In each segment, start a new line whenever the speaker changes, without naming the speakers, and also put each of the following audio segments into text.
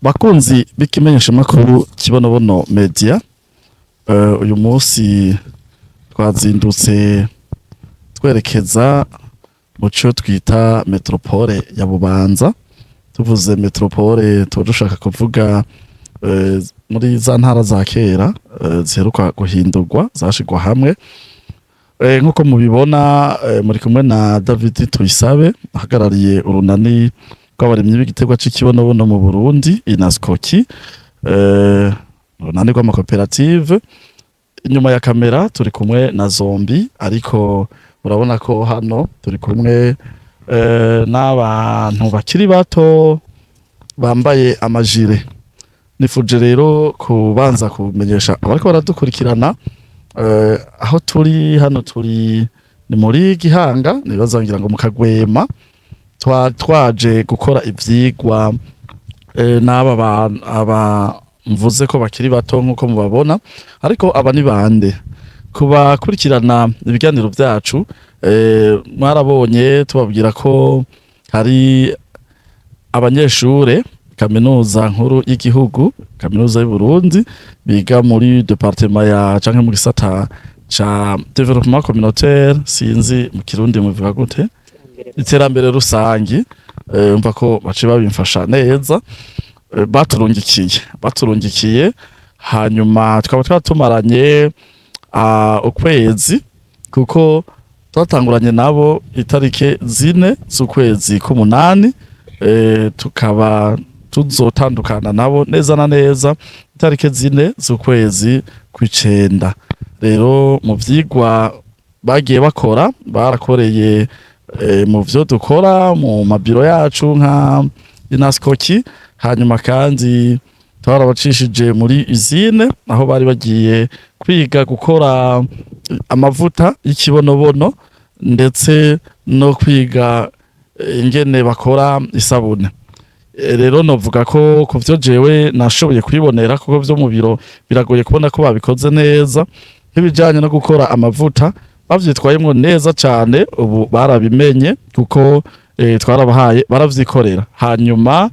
Bakunzi b'ikimenyesha makuru Kibonobono Media, uyu munsi twazindutse twerekeza mu cyo twita metropole ya Bubanza. Tuvuze metropole dushaka kuvuga muri za ntara za kera ziheruka guhindurwa zashigwa hamwe. Nkuko mubibona muri kumwe na David Tuyisabe ahagarariye urunani rw'abaremyi b'igiterwa c'Ikibonobono mu Burundi Inaskoki, urunani rw'amakoperative. Inyuma ya kamera turi kumwe na Zombi, ariko urabona ko hano turi kumwe n'abantu bakiri bato bambaye amajire. Nifuje rero kubanza kumenyesha abariko baradukurikirana aho turi hano, turi ni muri Gihanga, nibazangira ngo mu Kagwema. Twaje gukora ivyigwa n'aba mvuze ko bakiri bato nkuko mubabona, ariko aba ni bande kubakurikirana ibiganiro byacu. Mwarabonye tubabwira ko hari abanyeshure kaminuza nkuru y'igihugu, kaminuza y'u Burundi, biga muri departement ya canke mu gisata ca développement communautaire, sinzi mu Kirundi muvuga gute, iterambere rusangi. Umva ko bace babimfasha neza. Baturungikiye hanyuma tukaba twatumaranye ukwezi, kuko twatanguranye nabo itarike 4 z'ukwezi k'umunani, tukaba tuzotandukana nabo neza na neza itarike 4 z'ukwezi kw'icenda. Rero mu vyigwa bagiye bakora, barakoreye mu vyo dukora mu mabiro yacu nka Inaskoki, hanyuma kandi twarabacishije muri usine aho bari bagiye kwiga gukora amavuta y'ikibonobono ndetse no kwiga ingene bakora isabune. Rero novuga ko kuvyo jewe nashoboye kwibonera, kuko vyo mu biro biragoye kubona ko babikoze neza. Nk'ibijanye no gukora amavuta bavyitwayemwo neza cane, ubu barabimenye kuko twarabahaye baravyikorera. Hanyuma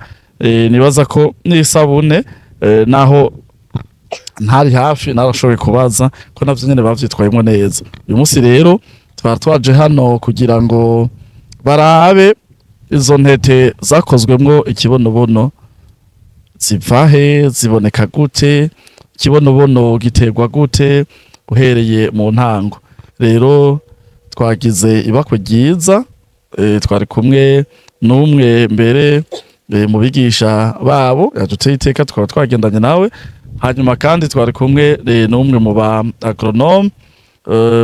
nibaza ko n'isabune naho ntari hafi narashoboye kubaza ko navyo nyene bavyitwayemwo neza. Uyu munsi rero twaje hano kugira ngo barabe izo ntete zakozwemwo ikibonobono zivahe, ziboneka gute, ikibonobono giterwa gute uhereye mu ntango. Rero twagize ibakwe ryiza, twari kumwe n'umwe mbere mu bigisha babo yaduteye iteka, twaba twagendanye nawe. Hanyuma kandi twari kumwe n'umwe mu ba agronome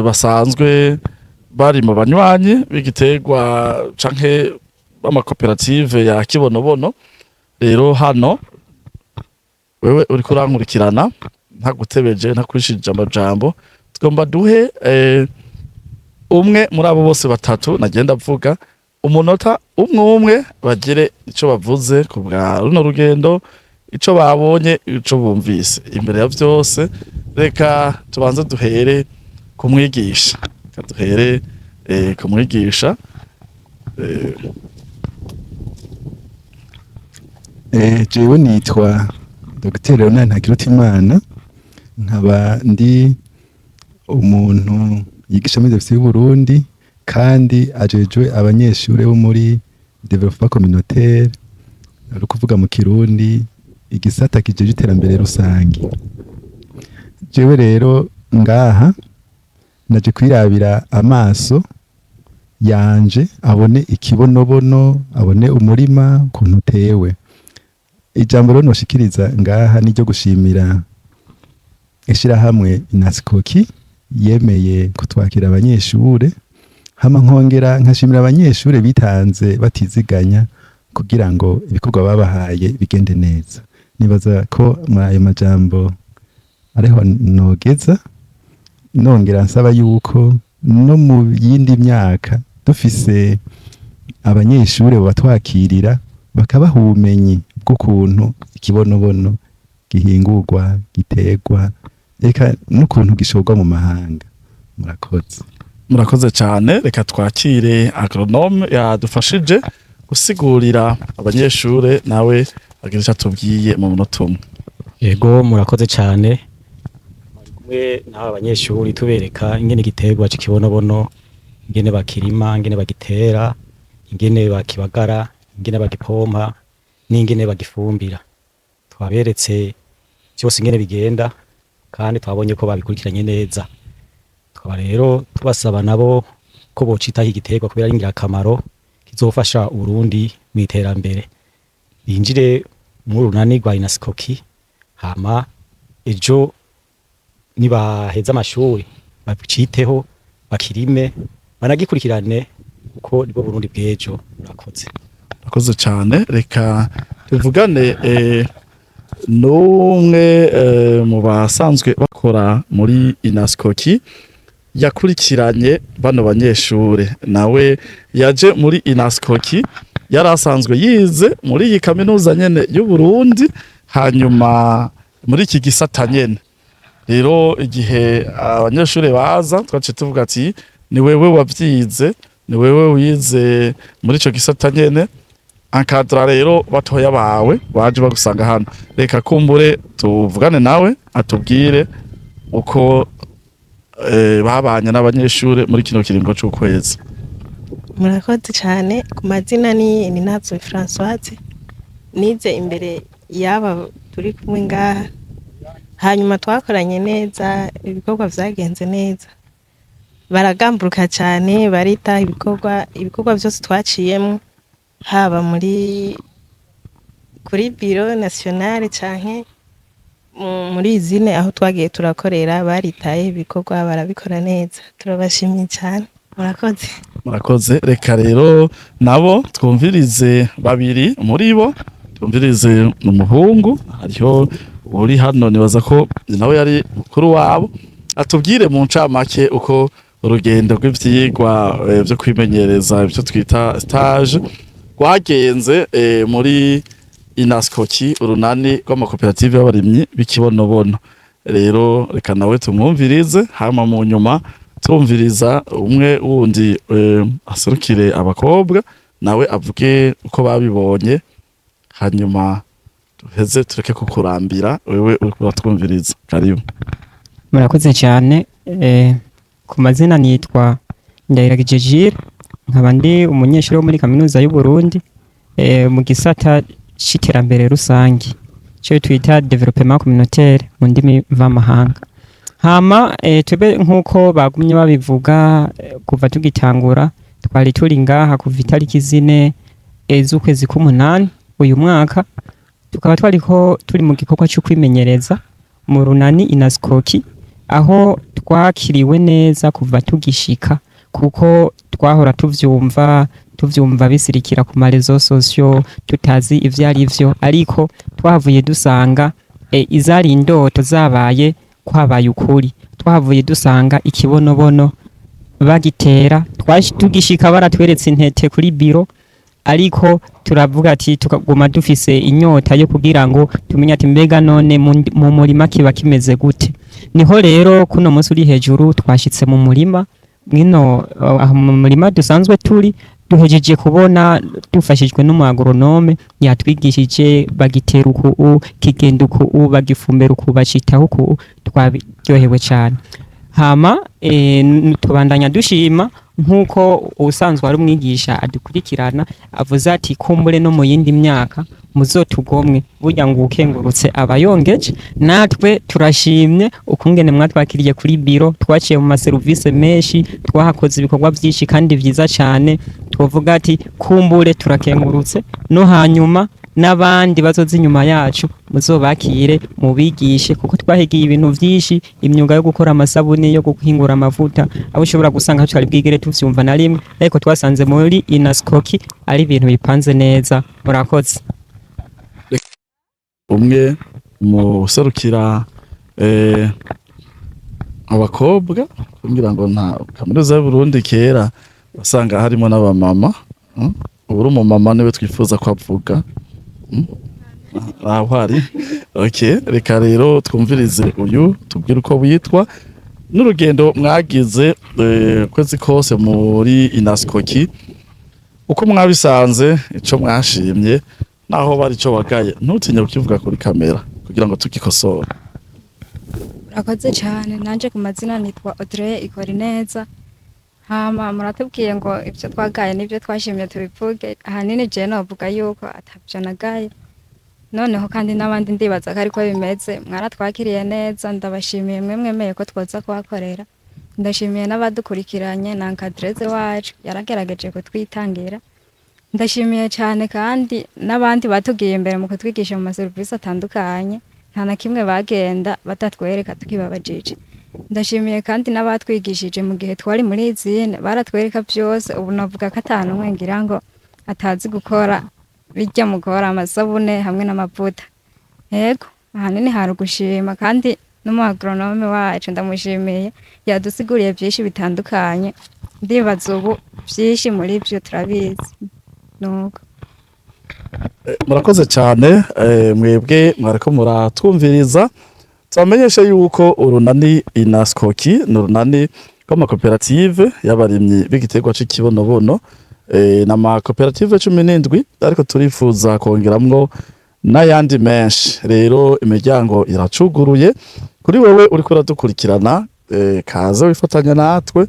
basanzwe bari mu banywanyi b'igiterwa canke b'amakoperative ya Kibonobono. Rero hano wewe uri kurankurikirana, ntagutebeje ntakwishije amajambo, tugomba duhe umwe muri abo bose batatu nagenda avuga umunota umwe bagire ico bavuze ku bwa runo rugendo, ico babonye, ico bumvise. Imbere ya vyose reka tubanze duhere kumwigisha, kumwigisha.
Jewe nitwa Dr. Leonard Ntakirutimana, nkaba ndi umuntu yigisha muri Université y'u Burundi kandi ajejwe abanyeshure bo muri développement communautaire, ari kuvuga mu Kirundi igisata kijeje iterambere rusangi. Jewe rero ngaha naje kwirabira amaso yanje abone ikibonobono, abone umurima kuntu utewe. Ijambo rero noshikiriza ngaha ni ryo gushimira ishirahamwe Inaskoki yemeye kutwakira abanyeshure, hama nkongera nkashimira abanyeshure bitanze batiziganya kugira ngo ibikorwa babahaye bigende neza. Nibaza ko muri ayo majambo ariho nogeza, nongera nsaba yuko no mu yindi myaka dufise abanyeshure batwakirira bakabaha ubumenyi bw'ukuntu ikibonobono gihingurwa, giterwa, eka n'ukuntu gishorwa mu mahanga. Murakoze.
Murakoze cyane. Reka twakire agronome yadufashije gusigurira abanyeshure nawe agira icyo atubwiye mu munota umwe.
Yego murakoze cyane. Kumwe n'aba banyeshuri tubereka ingene igiterwa c'ikibonobono, ingene bakirima, ingene bagitera, ingene bakibagara, ingene bagipompa n'ingene bagifumbira. Twaberetse cyose ingene bigenda kandi twabonye ko babikurikiranye neza. Twaba rero tubasaba nabo ko bocitaho igiterwa kubera ari ingirakamaro kizofasha Uburundi mu iterambere. Binjire mu runani rwa Inaskoki hama ejo nibaheza amashuri babiciteho bakirime banagikurikirane kuko nibwo Burundi bw'ejo.
Murakoze cyane. Reka tuvugane n'umwe mu basanzwe bakora muri Inaskoki yakurikiranye bano banyeshure, nawe yaje muri Inaskoki yari asanzwe yize muri iyi kaminuza nyene y'u Burundi, hanyuma muri iki gisata nyene. Rero igihe abanyeshure baza twaciye tuvuga ati ni wewe wavyize, ni wewe wize muri ico gisata nyene, ankadra rero batoya bawe baje bagusanga hano. Reka kumbure tuvugane nawe atubwire uko babanye n'abanyeshure muri kino kiringo c'ukwezi.
Murakoze cyane. Ku mazina ni Ninazo Françoise, nize imbere y'aba turi kumwe ngaha, hanyuma twakoranye neza, ibikorwa vyagenze neza, baragamburuka cyane, barita ibikorwa byose twaciyemo, haba kuri biro nationale canke muri izine aho twagiye turakorera, baritaye ibikorwa barabikora neza. Turabashimiye cyane. Murakoze.
Murakoze. Reka rero nabo twumvirize babiri muri bo, twumvirize umuhungu hariho uri hano, nibaza ko nawe yari mukuru wabo, atubwire mu ncamake uko urugendo rw'ivyigwa byo kwimenyereza ibyo twita stage rwagenze muri Inaskoki, urunani rw'amakoperative y'abarimyi b'ikibonobono. Rero reka nawe tumwumvirize, hama mu nyuma tumviriza umwe wundi aserukire abakobwa nawe avuge uko babibonye, hanyuma tuheze tureke kukurambira wewe uriko twumviriza. Karibu.
Murakoze cyane. Ku mazina nitwa Ndayiragije Jules, nkaba ndi umunyeshuri wo muri kaminuza y'u Burundi mu gisata c'iterambere rusangi cyo twita development communautaire mu ndimi mvamahanga. Hama twebwe nkuko bagumye babivuga kuva tugitangura, twari turi ngaha kuva itariki 4 z'ukwezi k'umunani uyu mwaka, tukaba turi mu gikorwa cyo kwimenyereza mu runani Inaskoki, aho twakiriwe neza kuva tugishika, kuko twahora tuvyumva bisirikira ku marezo sosio, tutazi ivyo ari vyo, ariko twahavuye dusanga izari indoto zabaye kwabaye ukuri. Twahavuye dusanga ikibonobono bagitera, tugishika baratweretse intete kuri biro, ariko turavuga ati tukaguma dufise inyota yo kugira ngo tumenye ati mbega none mu murima kiba kimeze gute. Niho rero kuno munsi uri hejuru twashitse mu murima mwino, mu murima dusanzwe turi, duhejeje kubona dufashijwe n'umu agronome yatwigishije bagitera uku kigenda uku bagifumbera uku bacitaho uku, twabiryohewe cyane. Hama tubandanya dushima nkuko usanzwe ari umwigisha adukurikirana avuze ati kumbure no mu yindi myaka muzotugomwe, burya ngo ukengurutse abayongeje. Natwe turashimye ukungene mwatwakiriye kuri biro, twaciye mu maservice menshi, twahakoze ibikorwa byinshi kandi byiza cyane. Tuvuga ati kumbure turakengurutse, no hanyuma n'abandi bazoza inyuma yacu muzobakire mubigishe, kuko twahigiye ibintu byinshi, imyuga yo gukora amasabuni, yo guhingura amavuta, abo ushobora gusanga twari bwigere tuvyumva na rimwe, ariko twasanze muri Inaskoki ari ibintu bipanze neza. Murakoze.
Umwe mu serukira abakobwa kugira ngo nta kaminuza y'u Burundi kera basanga harimo n'abamama, uri umumama niwe twifuza ko avuga. Ahari. Okay, reka rero twumvirize uyu tubwire uko witwa n'urugendo mwagize kwezi kose muri Inaskoki, uko mwabisanze ico mwashimye naho bari ico wagaye ntutinye kukivuga kuri kamera kugira ngo tukikosore.
Urakoze cyane nanje ku mazina nitwa Audrey Ikorineza. Hama muratubwiye ngo ibyo twagaye nibyo twashimye tubivuge, ahanini je novuga yuko atavyo nagaye. Noneho kandi n'abandi ndibaza ko ariko bimeze, mwaratwakiriye neza, ndabashimiye mwe mwemeye ko twoza kuhakorera. Ndashimiye n'abadukurikiranye na encadreze wacu yaragerageje kutwitangira. Ndashimiye cyane kandi n'abandi batugiye imbere mu kutwigisha mu maserivisi atandukanye, nta na kimwe bagenda batatwereka tukibabajije. Ndashimiye kandi n'abatwigishije mu gihe twari muri izine, baratwereka byose. Ubu navuga ko atanu umwe ngira ngo atazi gukora bijya mu gukora amasabune hamwe n'amavuta. Yego ahanini hari ugushima kandi n'umuagronome wacu ndamushimiye, yadusiguriye byinshi bitandukanye. Ndibaza ubu byinshi muri byo turabizi. Nuko
Murakoze cyane mwebwe mwariko muratwumviriza. Tubamenyeshe yuko urunani Inaskoki n'urunani rw'amakoperative y'abarimyi b'igiterwa c'ikibonobono n'amakoperative 17 ariko turifuza kongeramwo n'ayandi menshi. Rero imiryango iracuguruye kuri wewe uriko uradukurikirana, kaze wifatanya natwe,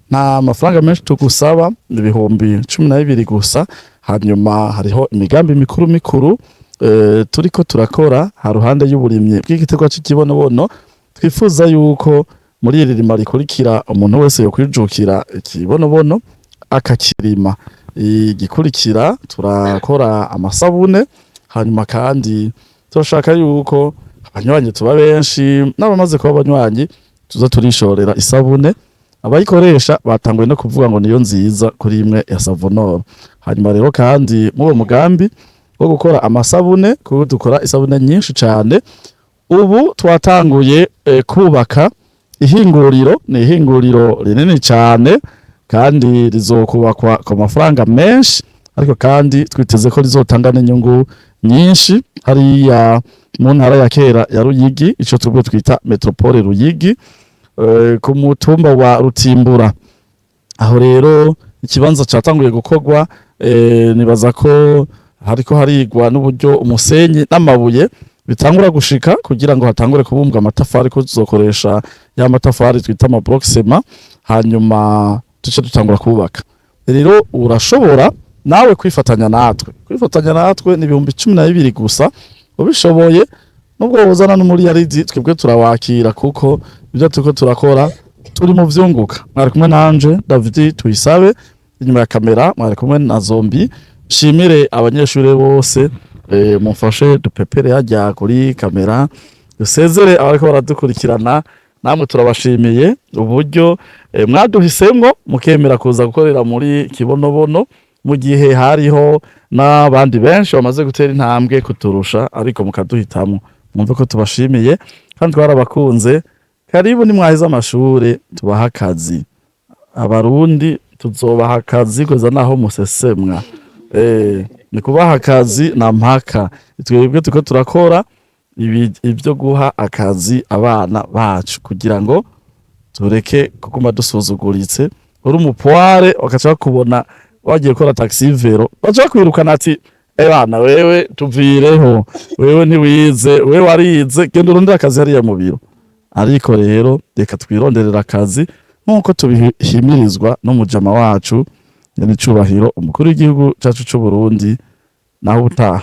nta mafaranga menshi tugusaba, ibihumbi 12 gusa. Hanyuma hariho imigambi mikuru turiko turakora ha ruhande y'uburimyi bw'igiterwa c'ikibonobono. Twifuza yuko muri iri rima rikurikira umuntu wese yokwijukira ikibonobono akakirima. Igikurikira turakora amasabune, hanyuma kandi turashaka yuko abanywanyi tuba benshi, n'abamaze kuba abanywanyi tuza turishorera isabune. Abayikoresha batanguye no kuvuga ngo niyo nziza kuri imwe ya Savonor. Hanyuma rero kandi mu mugambi wo gukora amasabune, kuko dukora isabune nyinshi cyane, ubu twatanguye kubaka ihinguriro. Ni ihinguriro rinini cyane kandi rizokubakwa ku mafaranga menshi, ariko kandi twiteze ko rizotanga n'inyungu nyinshi hariya mu ntara ya kera ya Ruyigi, ico twebwe twita Metropole Ruyigi, ku mutumba wa Rutimbura. Aho rero ikibanza cyatanguye gukorwa, nibaza ko hariko harigwa n'uburyo umusenyi n'amabuye bitangura gushika kugira ngo hatangure kubumbwa amatafari, ko tuzokoresha ya matafari twita ama block cement, hanyuma tuce dutangura kubaka. Rero urashobora nawe kwifatanya natwe. Kwifatanya natwe ni 12 gusa, ubishoboye nubwo wozana n'umuri yaridi twebwe turawakira, kuko ibyo turiko turakora turi mu vyunguka. Mwari kumwe nanje David Tuyisabe, inyuma ya kamera mwari kumwe na Zombi. Shimire abanyeshuri bose mumfashe dupepere hajya kuri kamera, dusezere abariko baradukurikirana. Namwe turabashimiye uburyo mwaduhisemwo mukemera kuza gukorera muri Kibonobono, mu gihe hariho n'abandi benshi bamaze gutera intambwe kuturusha, ariko mukaduhitamo. Mwumve ko tubashimiye kandi twarabakunze. Karibu nimwaheza amashure tubaha akazi. Abarundi tuzobaha akazi koza naho musesemwa. Ni kubaha akazi na mpaka. Twebwe tuko turakora ibyo guha akazi abana bacu, kugira ngo tureke kuguma dusuzuguritse. Uri umupware bakaca bakubona wagiye gukora taxi vero, baca kwirukana ati bana wewe tuvireho, wewe ntiwize, wewe warize, genda urondera akazi hariya mu biro. Ariko rero reka twironderera akazi nkuko tubihimirizwa n'umujama wacu, yani cubahiro umukuru w'igihugu cyacu cy'u Burundi. Naho utaha.